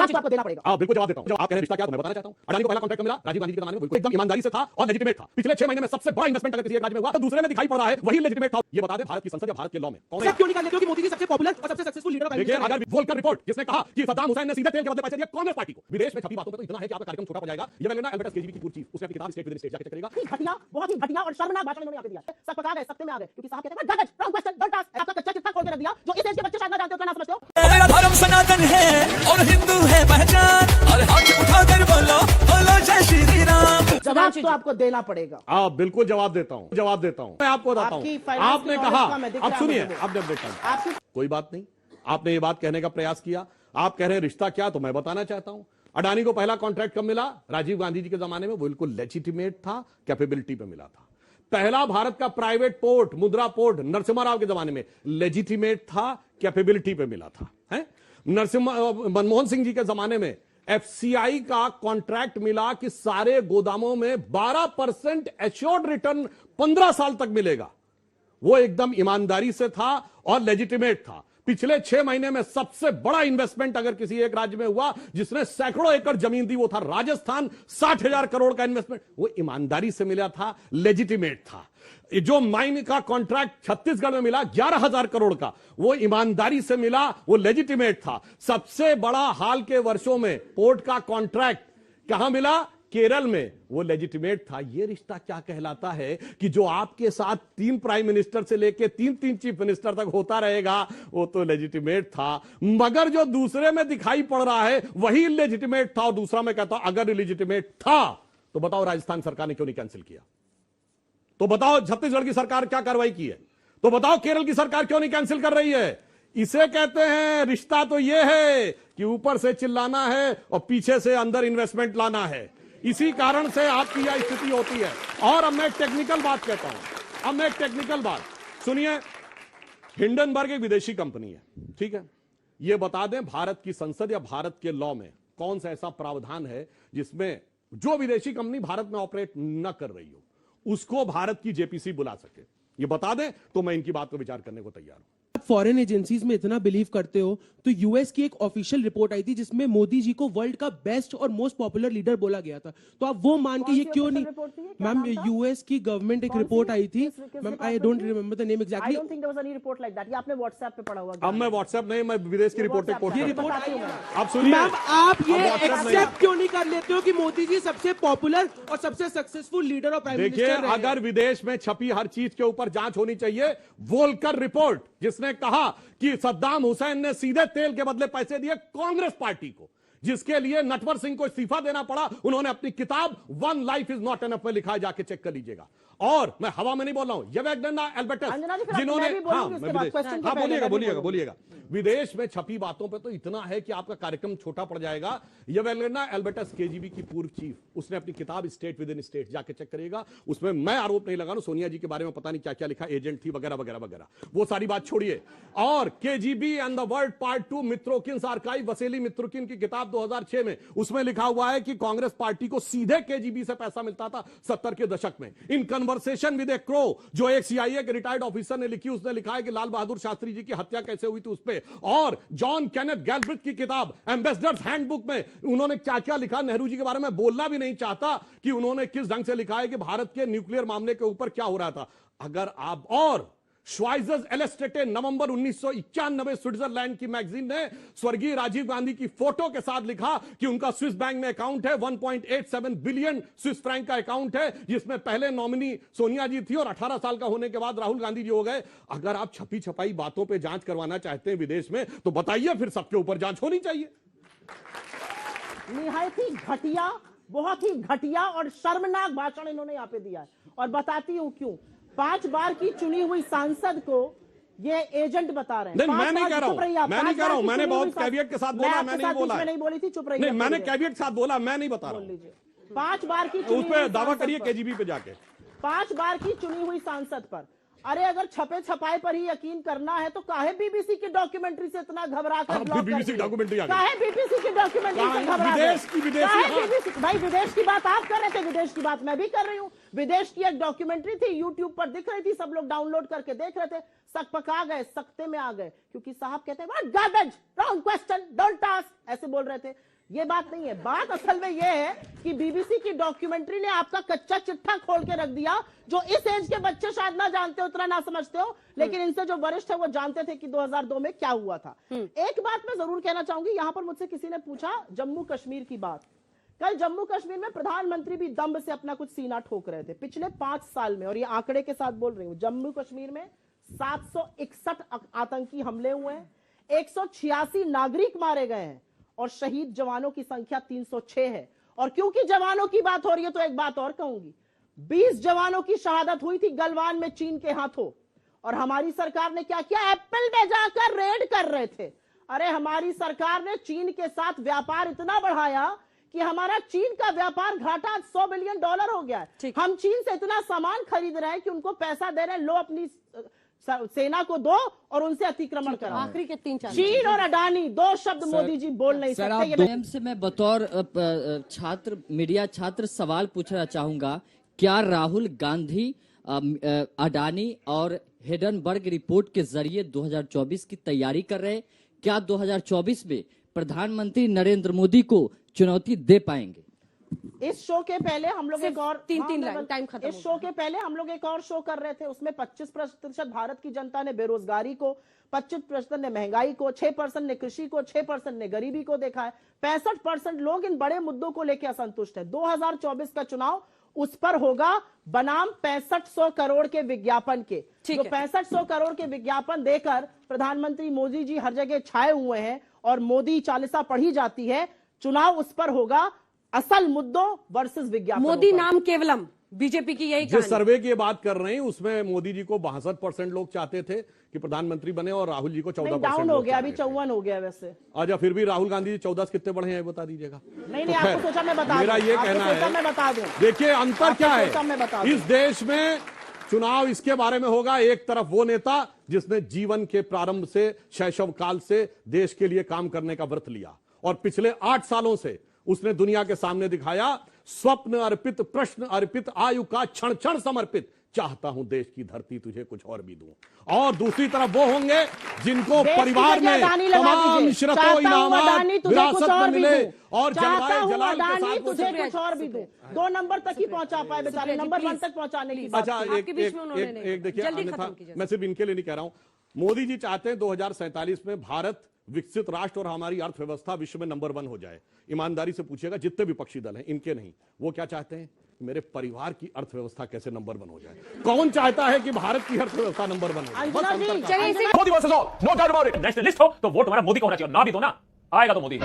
जवाब आपको देना पड़ेगा। बिल्कुल जवाब देता हूं। आप कह रहे हैं रिश्ता क्या, तो मैं बताना चाहता हूं। अडानी को पहला कॉन्ट्रैक्ट मिला राजीव गांधी के जमाने में, बिल्कुल एकदम ईमानदारी से था और लेजिटिमेट था। पिछले 6 महीने में सबसे बड़ा इन्वेस्टमेंट अगर किसी एक राज्य में हुआ तो दूसरे में दिखाई पड़ रहा है वही लेजिटिमेट था। ये बता दे भारत की संसद या भारत के लॉ में कौन है? क्यों निकाल लेते हो कि मोदी जी सबसे पॉपुलर और सबसे सक्सेसफुल लीडर ऑफ देखिए, अगर वोल्कर रिपोर्ट जिसने कहा कि सद्दाम हुसैन ने सीधे तेल के बदले पैसे दिए कांग्रेस पार्टी को, विदेश में छपी बातों पे तो इतना है कि आपका कार्यक्रम छोटा पड़ जाएगा। ये मैं लेना एल्बर्टस केजीबी की पूरी चीफ, उसने अपनी किताब स्टेट विद इन स्टेट जाके चेक करेगा। घटिया, बहुत ही घटिया और शर्मनाक भाषण इन्होंने यहाँ पे दिया है। सब पका गए, सत्ते में आ गए, क्योंकि साहब कहते हैं डोंट जज, डोंट क्वेश्चन, डोंट आस्क। आपका कच्चा चिट्ठा खोल के रख दिया जो इस देश के बच्चे शायद ना जानते हो, क्या ना समझते हो। मेरा धर्म सनातन है और हिंदू है पहचान, और हाथ उठाकर बोलो बोलो जय श्री राम। जवाब तो आपको देना पड़ेगा। बिल्कुल जवाब देता हूं, जवाब देता हूं। मैं आपको बताता हूं, आपने कहा, अब सुनिए, आपने देखा, कोई बात नहीं, आपने ये बात कहने का प्रयास किया। आप कह रहे हैं रिश्ता क्या, तो मैं बताना चाहता हूं। अडानी को पहला कॉन्ट्रैक्ट कब मिला? राजीव गांधी जी के जमाने में, बिल्कुल लेजिटिमेट था, कैपेबिलिटी पे मिला था। पहला भारत का प्राइवेट पोर्ट, मुद्रा पोर्ट, नरसिम्हा राव के जमाने में लेजिटिमेट था, कैपेबिलिटी पे मिला था। मनमोहन सिंह जी के जमाने में एफसीआई का कॉन्ट्रैक्ट मिला कि सारे गोदामों में 12% एश्योर्ड रिटर्न 15 साल तक मिलेगा। वो एकदम ईमानदारी से था और लेजिटिमेट था। पिछले 6 महीने में सबसे बड़ा इन्वेस्टमेंट अगर किसी एक राज्य में हुआ जिसने सैकड़ों एकड़ जमीन दी, वो था राजस्थान। 60,000 करोड़ का इन्वेस्टमेंट, वो ईमानदारी से मिला था, लेजिटिमेट था। जो माइन का कॉन्ट्रैक्ट छत्तीसगढ़ में मिला 11,000 करोड़ का, वो ईमानदारी से मिला, वो लेजिटिमेट था। सबसे बड़ा हाल के वर्षों में पोर्ट का कॉन्ट्रैक्ट कहां मिला? केरल में, वो लेजिटिमेट था। ये रिश्ता क्या कहलाता है कि जो आपके साथ 3 प्राइम मिनिस्टर से लेके 3 चीफ मिनिस्टर तक होता रहेगा, वो तो लेजिटिमेट था। मगर जो दूसरे में दिखाई पड़ रहा है वही इलेजिटिमेट था। और दूसरा मैं कहता हूं, अगर इलेजिटिमेट था तो बताओ राजस्थान सरकार ने क्यों नहीं कैंसिल किया? तो बताओ छत्तीसगढ़ की सरकार क्या कार्रवाई की है? तो बताओ केरल की सरकार क्यों नहीं कैंसिल कर रही है? इसे कहते हैं रिश्ता तो यह है कि ऊपर से चिल्लाना है और पीछे से अंदर इन्वेस्टमेंट लाना है। इसी कारण से आपकी यह स्थिति होती है। और अब मैं एक टेक्निकल बात कहता हूं, अब मैं एक टेक्निकल बात सुनिए। हिंडनबर्ग एक विदेशी कंपनी है, ठीक है? यह बता दें भारत की संसद या भारत के लॉ में कौन सा ऐसा प्रावधान है जिसमें जो विदेशी कंपनी भारत में ऑपरेट न कर रही हो उसको भारत की जेपीसी बुला सके? ये बता दें तो मैं इनकी बात को विचार करने को तैयार हूं। फॉरेन एजेंसीज में इतना बिलीव करते हो तो यूएस की एक ऑफिशियल रिपोर्ट आई थी जिसमें मोदी जी को वर्ल्ड का बेस्ट और मोस्ट पॉपुलर लीडर बोला गया था। तो आप वो मान के ये क्यों नहीं? मैम, यूएस की गवर्नमेंट एक रिपोर्ट आई थी, ma'am I don't remember the name exactly. I don't think there was any report like that. ये आपने व्हाट्सएप पे पढ़ा होगा। अब मैं व्हाट्सएप नहीं, मैं विदेश की रिपोर्ट ये रिपोर्ट आई है। आप सुनिए मैम, आप ये एक्सेप्ट क्यों नहीं कर लेते हो कि मोदी जी सबसे पॉपुलर और सबसे सक्सेसफुल लीडर और प्राइम देखिए, मिनिस्टर? अगर विदेश में छपी हर चीज के ऊपर जांच होनी चाहिए। वोल्कर रिपोर्ट जिसने कहा कि सद्दाम हुसैन ने सीधे तेल के बदले पैसे दिए कांग्रेस पार्टी को, जिसके लिए नटवर सिंह को इस्तीफा देना पड़ा, उन्होंने अपनी किताब one life is not enough में लिखा है, जाके चेक कर लीजिएगा। और मैं हवा में नहीं बोल रहा हूं, ये एल्बर्टस जिन्होंने, बोलिएगा। विदेश में छपी बातों पे तो इतना है कि आपका कार्यक्रम छोटा पड़ जाएगा। ये एल्बर्टस केजीबी की पूर्व चीफ, उसने अपनी किताब स्टेट विद इन स्टेट जाके चेक करिएगा। उसमें मैं आरोप नहीं लगा रहा हूं, सोनिया जी के बारे में पता नहीं क्या क्या लिखा, एजेंट थी वगैरह वगैरह वगैरह, वो सारी बात छोड़िए। और KGB and the world part 2 Mitrokhin archive, Vasili Mitrokhin की किताब 2006 में, उसमें लिखा हुआ है कि कांग्रेस पार्टी को सीधे केजीबी से पैसा मिलता था 70 के दशक में। In conversation with A crow, जो एक सीआईए के रिटायर्ड ऑफिसर ने लिखी, उसने लिखा है कि लाल बहादुर शास्त्री जी की हत्या कैसे हुई थी उस पे। और जॉन केनेथ गैल्ब्रिथ की किताब एम्बेसडर्स हैंडबुक में उन्होंने क्या क्या लिखा, नेहरू जी के बारे में बोलना भी नहीं चाहता कि उन्होंने किस ढंग से लिखा है कि भारत के न्यूक्लियर मामले के ऊपर क्या हो रहा था। अगर आप, और श्वाइजर्स एलेस्टेटे नवंबर 1991 स्विट्जरलैंड की मैगजीन ने स्वर्गीय राजीव गांधी की फोटो के साथ लिखा कि उनका स्विस बैंक में अकाउंट है, 1.87 बिलियन स्विस फ्रैंक का अकाउंट है, जिसमें पहले नॉमिनी सोनिया जी थी और 18 साल का होने के बाद राहुल गांधी जी हो गए। अगर आप छपी छपाई बातों पे जांच करवाना चाहते हैं विदेश में, तो बताइए, फिर सबके ऊपर जांच होनी चाहिए। निहायत ही घटिया, बहुत ही घटिया और शर्मनाक भाषण इन्होंने यहाँ पे दिया है। और बताती हूँ क्यों। 5 बार की चुनी हुई सांसद को ये एजेंट बता रहे हैं। नहीं, मैं नहीं कह रहा हूं, मैंने बहुत कैवियट के साथ बोला, मैं नहीं बोला, नहीं बोली थी, चुप रही। नहीं, मैंने कैवियट के साथ बोला, मैं नहीं बता रहा हूं। 5 बार की उस पर दावा करिए केजीबी पे जाके। 5 बार की चुनी हुई सांसद पर, अरे अगर छपे छपाए पर ही यकीन करना है तो काहे बीबीसी की डॉक्यूमेंट्री से इतना घबरा कर ब्लॉक बीबीसी डॉक्यूमेंट्री काहे बीबीसी की डॉक्यूमेंट्री से घबरा भाई, विदेश की बात आप कर रहे थे, विदेश की बात मैं भी कर रही हूँ। विदेश की एक डॉक्यूमेंट्री थी, यूट्यूब पर दिख रही थी, सब लोग डाउनलोड करके देख रहे थे। सकपका गए, सकते में आ गए, क्योंकि साहब कहते हैं what garbage, wrong question, don't ask, ऐसे बोल रहे थे। ये बात नहीं है। बात असल में ये है कि बीबीसी की डॉक्यूमेंट्री ने आपका कच्चा चिट्ठा खोल के रख दिया, जो इस एज के बच्चे शायद ना जानते हो, उतना ना समझते हो, लेकिन इनसे जो वरिष्ठ है वो जानते थे कि 2002 में क्या हुआ था। एक बात मैं जरूर कहना चाहूंगी, यहां पर मुझसे किसी ने पूछा जम्मू कश्मीर की बात। कल जम्मू कश्मीर में प्रधानमंत्री भी दम्भ से अपना कुछ सीना ठोक रहे थे। पिछले 5 साल में, और ये आंकड़े के साथ बोल रही हूं, जम्मू कश्मीर में 761 आतंकी हमले हुए हैं, 186 नागरिक मारे गए हैं, और शहीद जवानों की संख्या 306 है। और क्योंकि जवानों की बात हो रही है तो एक बात और कहूंगी, 20 जवानों की शहादत हुई थी गलवान में चीन के हाथों, और हमारी सरकार ने क्या किया? एप्पल में जाकर रेड कर रहे थे। अरे हमारी सरकार ने चीन के साथ व्यापार इतना बढ़ाया कि हमारा चीन का व्यापार घाटा $100 बिलियन हो गया है। हम चीन से इतना सामान खरीद रहे हैं कि उनको पैसा दे रहे हैं, लो अपनी सेना को दो और उनसे अतिक्रमण करो। आखिरी के 3-4 चीन और अडानी, 2 शब्द मोदी जी बोल नहीं सकते। से मैं बतौर छात्र, मीडिया छात्र सवाल पूछना चाहूंगा, क्या राहुल गांधी अडानी और हिडनबर्ग रिपोर्ट के जरिए 2024 की तैयारी कर रहे हैं? क्या 2024 में प्रधानमंत्री नरेंद्र मोदी को चुनौती दे पाएंगे? इस शो के पहले हम लोग एक और 3 लाइन टाइम खत्म। इस शो के पहले हम लोग एक और शो कर रहे थे, उसमें 25% भारत की जनता ने बेरोजगारी को, 25% ने महंगाई को, 6% ने कृषि को, 6% ने गरीबी को देखा है। 65% लोग इन बड़े मुद्दों को लेकर असंतुष्ट है। 2024 का चुनाव उस पर होगा बनाम 6500 करोड़ के विज्ञापन के। जो 6500 करोड़ के विज्ञापन देकर प्रधानमंत्री मोदी जी हर जगह छाए हुए हैं और मोदी चालीसा पढ़ी जाती है, चुनाव उस पर होगा, असल मुद्दों वर्सेस विज्ञापन। मोदी नाम केवलम, बीजेपी की यही जिस सर्वे की बात कर रहे हैं उसमें मोदी जी को 62% लोग चाहते थे कि प्रधानमंत्री बने, और राहुल जी को 14% डाउन हो गया, अभी 54 हो गया वैसे। अच्छा, फिर भी राहुल गांधी जी 14 से कितने बढ़े हैं बता दीजिएगा। नहीं, आपको सोचा मैं बता दूं। मेरा ये कहना है, मैं बता दूं, देखिए अंतर क्या है इस देश में। चुनाव इसके बारे में होगा, एक तरफ वो नेता जिसने जीवन के प्रारंभ से, शैशव काल से देश के लिए काम करने का व्रत लिया, और पिछले 8 सालों से उसने दुनिया के सामने दिखाया, स्वप्न अर्पित, प्रश्न अर्पित, आयु का क्षण क्षण समर्पित, चाहता हूं देश की धरती तुझे कुछ और भी दूं। और दूसरी तरफ वो होंगे जिनको परिवार में तमाम इशरतों, इनामात, विरासत में मिले, और जलाए जलाल के साथ तुझे कुछ और भी दूं। 2 नंबर तक ही पहुंचा पाए बेचारे, नंबर 1 तक पहुंचाने की बात। अच्छा, एक देखिए, अन्यथा मैं सिर्फ इनके लिए नहीं कह रहा हूं, मोदी जी चाहते हैं 2047 में भारत विकसित राष्ट्र और हमारी अर्थव्यवस्था विश्व में नंबर 1 हो जाए। ईमानदारी से पूछिएगा जितने विपक्षी दल हैं, इनके नहीं, वो क्या चाहते हैं? मेरे परिवार की अर्थव्यवस्था कैसे नंबर 1 हो जाए। कौन चाहता है कि भारत की अर्थव्यवस्था नंबर 1 हो? Modi versus all, no doubt about it. Nationalist हो तो वोट हमारा मोदी को होना चाहिए, ना भी दो ना, आएगा तो मोदी।